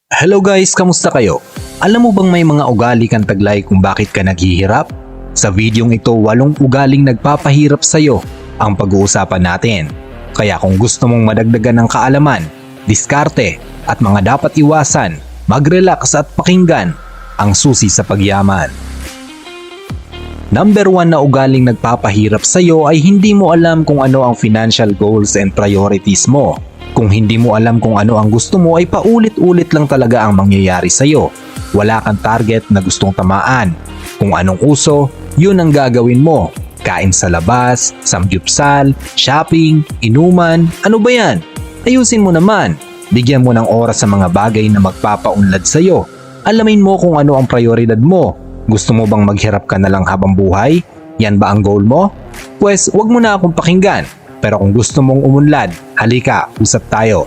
Hello guys, kamusta kayo? Alam mo bang may mga ugali kang taglay kung bakit ka naghihirap? Sa videong ito, 8 ugaling nagpapahirap sa'yo ang pag-uusapan natin. Kaya kung gusto mong madagdagan ng kaalaman, diskarte at mga dapat iwasan, mag-relax at pakinggan ang susi sa pagyaman. Number 1 na ugaling nagpapahirap sa'yo ay hindi mo alam kung ano ang financial goals and priorities mo. Kung hindi mo alam kung ano ang gusto mo ay paulit-ulit lang talaga ang mangyayari sa'yo. Wala kang target na gustong tamaan. Kung anong uso, yun ang gagawin mo. Kain sa labas, samgyupsal, shopping, inuman, ano ba yan? Ayusin mo naman. Bigyan mo ng oras sa mga bagay na magpapaunlad sa'yo. Alamin mo kung ano ang prioridad mo. Gusto mo bang maghirap ka na lang habang buhay? Yan ba ang goal mo? Pwes, wag mo na akong pakinggan. Pero kung gusto mong umunlad, halika, usap tayo.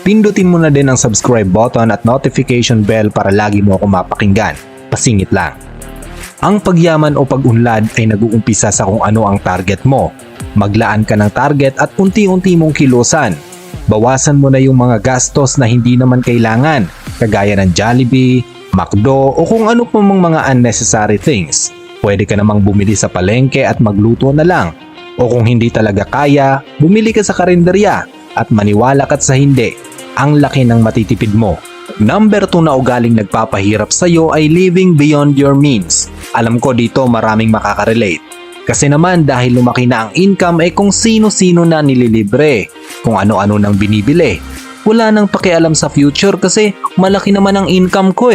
Pindutin mo na din ang subscribe button at notification bell para lagi mo ako mapakinggan. Pasingit lang. Ang pagyaman o pag-unlad ay nag-uumpisa sa kung ano ang target mo. Maglaan ka ng target at unti-unti mong kilusan. Bawasan mo na yung mga gastos na hindi naman kailangan, kagaya ng Jollibee, McDo o kung ano pa mang mga unnecessary things. Pwede ka namang bumili sa palengke at magluto na lang. O kung hindi talaga kaya, bumili ka sa karinderya at maniwala ka't sa hindi, ang laki ng matitipid mo. Number 2 na ugaling nagpapahirap sa'yo ay living beyond your means. Alam ko dito maraming makaka-relate. Kasi naman dahil lumaki na ang income kung sino-sino na nililibre, kung ano-ano nang binibili. Wala nang pakialam sa future kasi malaki naman ang income ko .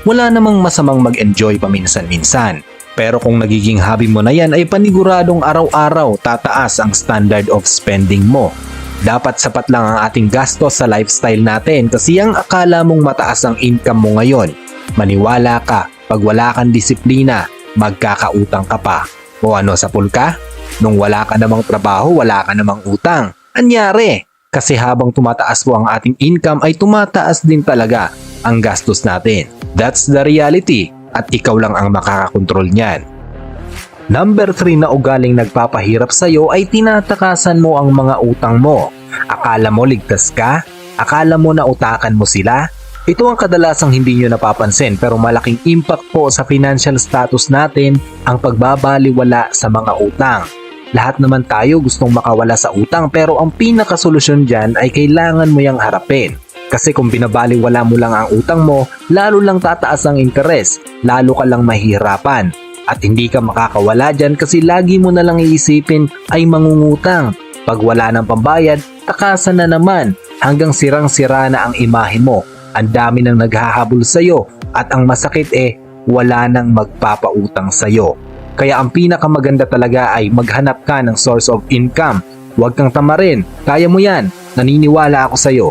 Wala namang masamang mag-enjoy paminsan-minsan. Pero kung nagiging hobby mo na yan ay paniguradong araw-araw tataas ang standard of spending mo. Dapat sapat lang ang ating gastos sa lifestyle natin kasi ang akala mong mataas ang income mo ngayon. Maniwala ka, pag wala kang disiplina, magkakautang ka pa. O ano, sa pulka? Nung wala ka namang trabaho, wala ka namang utang. Anyari? Kasi habang tumataas po ang ating income ay tumataas din talaga ang gastos natin. That's the reality. At ikaw lang ang makakakontrol niyan. Number 3 na ugaling nagpapahirap sa'yo ay tinatakasan mo ang mga utang mo. Akala mo ligtas ka? Akala mo na utakan mo sila? Ito ang kadalasang hindi nyo napapansin pero malaking impact po sa financial status natin ang pagbabaliwala sa mga utang. Lahat naman tayo gustong makawala sa utang pero ang pinakasolusyon dyan ay kailangan mo yang harapin. Kasi kung binabaliwala mo lang ang utang mo, lalo lang tataas ang interes, lalo ka lang mahihirapan. At hindi ka makakawala dyan kasi lagi mo na lang iisipin ay mangungutang. Pag wala ng pambayad, takasan na naman hanggang sirang-sira na ang imahe mo. Ang dami nang naghahabol sa'yo at ang masakit wala nang magpapautang sa'yo. Kaya ang pinakamaganda talaga ay maghanap ka ng source of income. Huwag kang tamarin, kaya mo yan, naniniwala ako sa'yo.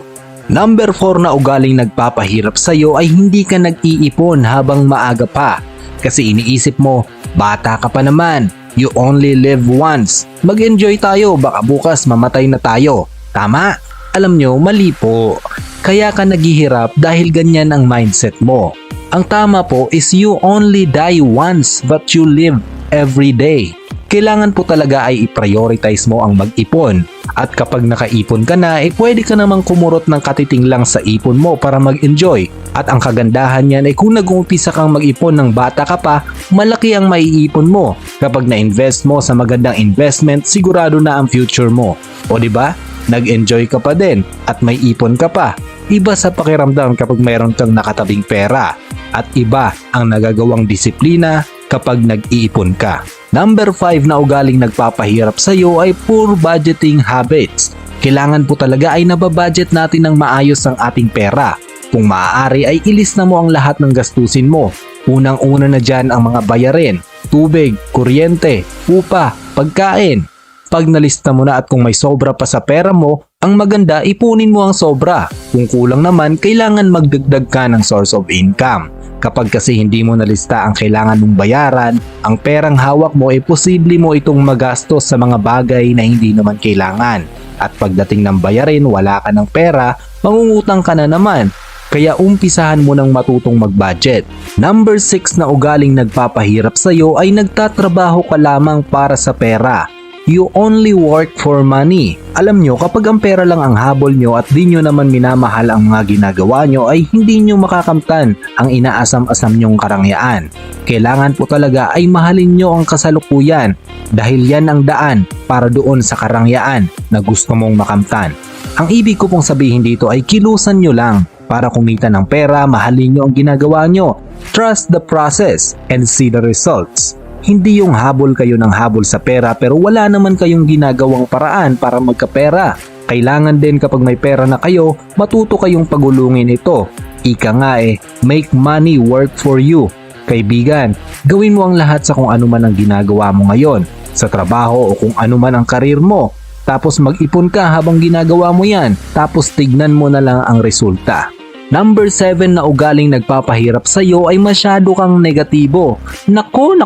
Number 4 na ugaling nagpapahirap sa'yo ay hindi ka nag-iipon habang maaga pa. Kasi iniisip mo, bata ka pa naman, you only live once. Mag-enjoy tayo, baka bukas mamatay na tayo. Tama? Alam nyo, mali po. Kaya ka naghihirap dahil ganyan ang mindset mo. Ang tama po is you only die once but you live every day. Kailangan po talaga ay i-prioritize mo ang mag-ipon. At kapag nakaipon ka na, pwede ka namang kumurot ng katiting lang sa ipon mo para mag-enjoy. At ang kagandahan niyan ay kung nag-uumpisa kang mag-ipon ng bata ka pa, malaki ang maiipon mo. Kapag na-invest mo sa magandang investment, sigurado na ang future mo. O diba? Nag-enjoy ka pa din at may ipon ka pa. Iba sa pakiramdam kapag mayroon kang nakatabing pera. At iba ang nagagawang disiplina kapag nag-iipon ka. Number 5 na ugaling nagpapahirap sa iyo ay poor budgeting habits. Kailangan po talaga ay nababudget natin ng maayos ang ating pera. Kung maaari ay ilista mo ang lahat ng gastusin mo. Unang-una na dyan ang mga bayarin, tubig, kuryente, upa, pagkain. Pag nalista mo na at kung may sobra pa sa pera mo, ang maganda ipunin mo ang sobra. Kung kulang naman, kailangan magdagdag ka ng source of income. Kapag kasi hindi mo nalista ang kailangan mong bayaran, ang perang hawak mo posible mo itong magastos sa mga bagay na hindi naman kailangan. At pagdating ng bayarin, wala ka ng pera, mangungutang ka na naman. Kaya umpisahan mo ng matutong mag-budget. Number 6 na ugaling nagpapahirap sa'yo ay nagtatrabaho ka lamang para sa pera. You only work for money. Alam nyo, kapag ang pera lang ang habol nyo at di nyo naman minamahal ang mga ginagawa nyo ay hindi nyo makakamtan ang inaasam-asam nyong karangyaan. Kailangan po talaga ay mahalin nyo ang kasalukuyan dahil yan ang daan para doon sa karangyaan na gusto mong makamtan. Ang ibig ko pong sabihin dito ay kilusan nyo lang para kumita ng pera, mahalin nyo ang ginagawa nyo. Trust the process and see the results. Hindi yung habol kayo ng habol sa pera pero wala naman kayong ginagawang paraan para magkapera. Kailangan din kapag may pera na kayo, matuto kayong pagulungin ito. Ika nga make money work for you. Kaibigan, gawin mo ang lahat sa kung ano man ang ginagawa mo ngayon, sa trabaho o kung ano man ang karir mo. Tapos mag-ipon ka habang ginagawa mo yan, tapos tignan mo na lang ang resulta. Number 7 na ugaling nagpapahirap sa iyo ay masyado kang negatibo. Nako,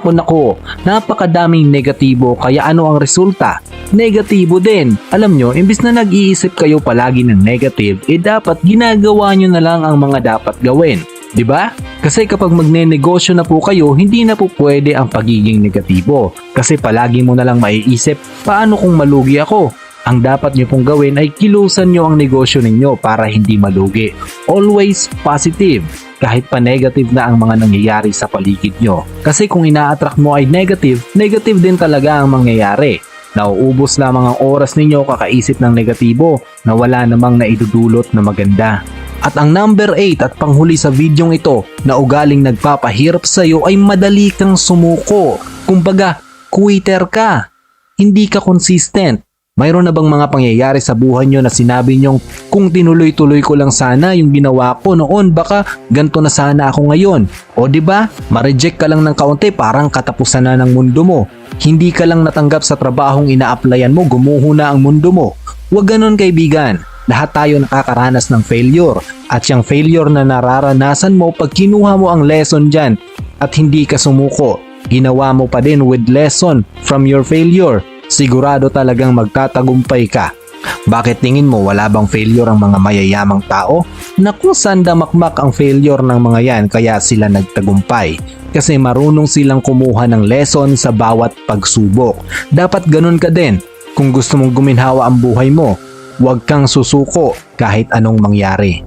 napakadaming negatibo kaya ano ang resulta? Negatibo din. Alam nyo, imbis na nag-iisip kayo palagi ng negative, dapat ginagawa nyo na lang ang mga dapat gawin. Diba? Kasi kapag magne-negosyo na po kayo, hindi na po pwede ang pagiging negatibo. Kasi palagi mo na lang maiisip, paano kung malugi ako? Ang dapat nyo pong gawin ay kilusan nyo ang negosyo ninyo para hindi malugi. Always positive, kahit pa negative na ang mga nangyayari sa paligid nyo. Kasi kung ina-attract mo ay negative, negative din talaga ang mangyayari. Nauubos lamang ang oras ninyo kakaisip ng negatibo na wala namang naidudulot na maganda. At ang number 8 at panghuli sa videong ito na ugaling nagpapahirap sa iyo ay madali kang sumuko. Kumbaga, quitter ka. Hindi ka consistent. Mayroon na bang mga pangyayari sa buhay nyo na sinabi nyong kung tinuloy-tuloy ko lang sana yung ginawa ko noon baka ganto na sana ako ngayon? O diba, ma-reject ka lang ng kaunti parang katapusan na ng mundo mo. Hindi ka lang natanggap sa trabahong ina-applyan mo, gumuho na ang mundo mo. Huwag ganon kaibigan. Lahat tayo nakakaranas ng failure at yung failure na nararanasan mo pag kinuha mo ang lesson dyan at hindi ka sumuko, ginawa mo pa din with lesson from your failure, sigurado talagang magtatagumpay ka. Bakit tingin mo wala bang failure ang mga mayayamang tao? Naku, sandamakmak ang failure ng mga yan kaya sila nagtagumpay. Kasi marunong silang kumuha ng lesson sa bawat pagsubok. Dapat ganun ka din. Kung gusto mong guminhawa ang buhay mo, huwag kang susuko kahit anong mangyari.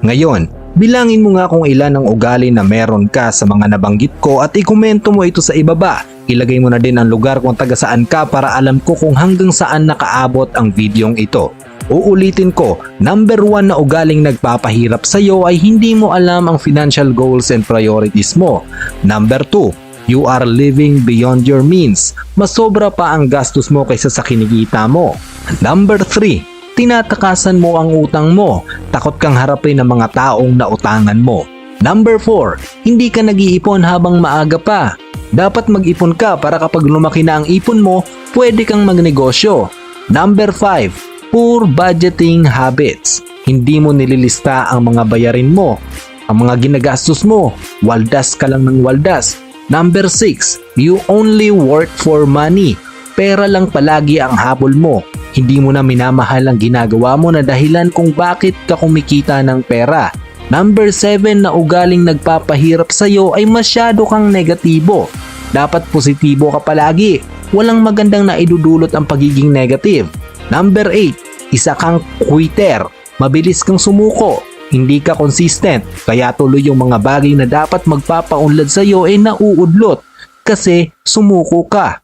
Ngayon, bilangin mo nga kung ilan ang ugali na meron ka sa mga nabanggit ko at ikomento mo ito sa ibaba. Ilagay mo na din ang lugar kung taga saan ka para alam ko kung hanggang saan nakaabot ang videong ito. Uulitin ko, number 1 na ugaling nagpapahirap sa iyo ay hindi mo alam ang financial goals and priorities mo. Number 2, you are living beyond your means. Mas sobra pa ang gastos mo kaysa sa kinikita mo. Number 3, tinatakasan mo ang utang mo. Takot kang harapin ang mga taong nautangan mo. Number 4, hindi ka nag-iipon habang maaga pa. Dapat mag-ipon ka para kapag lumaki na ang ipon mo, pwede kang magnegosyo. Number 5, poor budgeting habits. Hindi mo nililista ang mga bayarin mo, ang mga ginagastos mo. Waldas ka lang ng waldas. Number 6, you only work for money. Pera lang palagi ang habol mo. Hindi mo na minamahal ang ginagawa mo na dahilan kung bakit ka kumikita ng pera. Number 7 na ugaling nagpapahirap sa iyo ay masyado kang negatibo. Dapat positibo ka palagi. Walang magandang naidudulot ang pagiging negative. Number 8, isa kang quitter. Mabilis kang sumuko. Hindi ka consistent. Kaya tuloy yung mga bagay na dapat magpapaunlad sa iyo ay nauudlot. Kasi sumuko ka.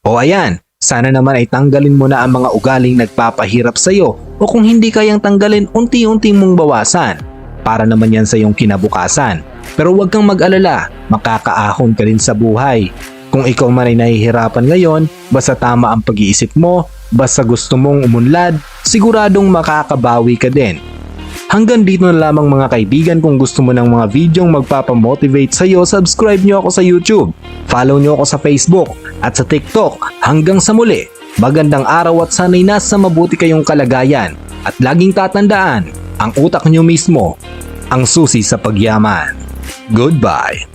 O ayan, sana naman ay tanggalin mo na ang mga ugaling nagpapahirap sa iyo. O kung hindi kayang tanggalin, unti-unting mong bawasan. Para naman yan sa iyong kinabukasan. Pero huwag kang mag-alala, makakaahon ka rin sa buhay. Kung ikaw man ay nahihirapan ngayon, basta tama ang pag-iisip mo, basta gusto mong umunlad, siguradong makakabawi ka din. Hanggang dito na lamang mga kaibigan. Kung gusto mo ng mga videong magpapamotivate sa iyo, subscribe nyo ako sa YouTube, follow nyo ako sa Facebook at sa TikTok. Hanggang sa muli, magandang araw at sana'y nasa mabuti kayong kalagayan. At laging tatandaan, ang utak nyo mismo ang susi sa pagyaman. Goodbye.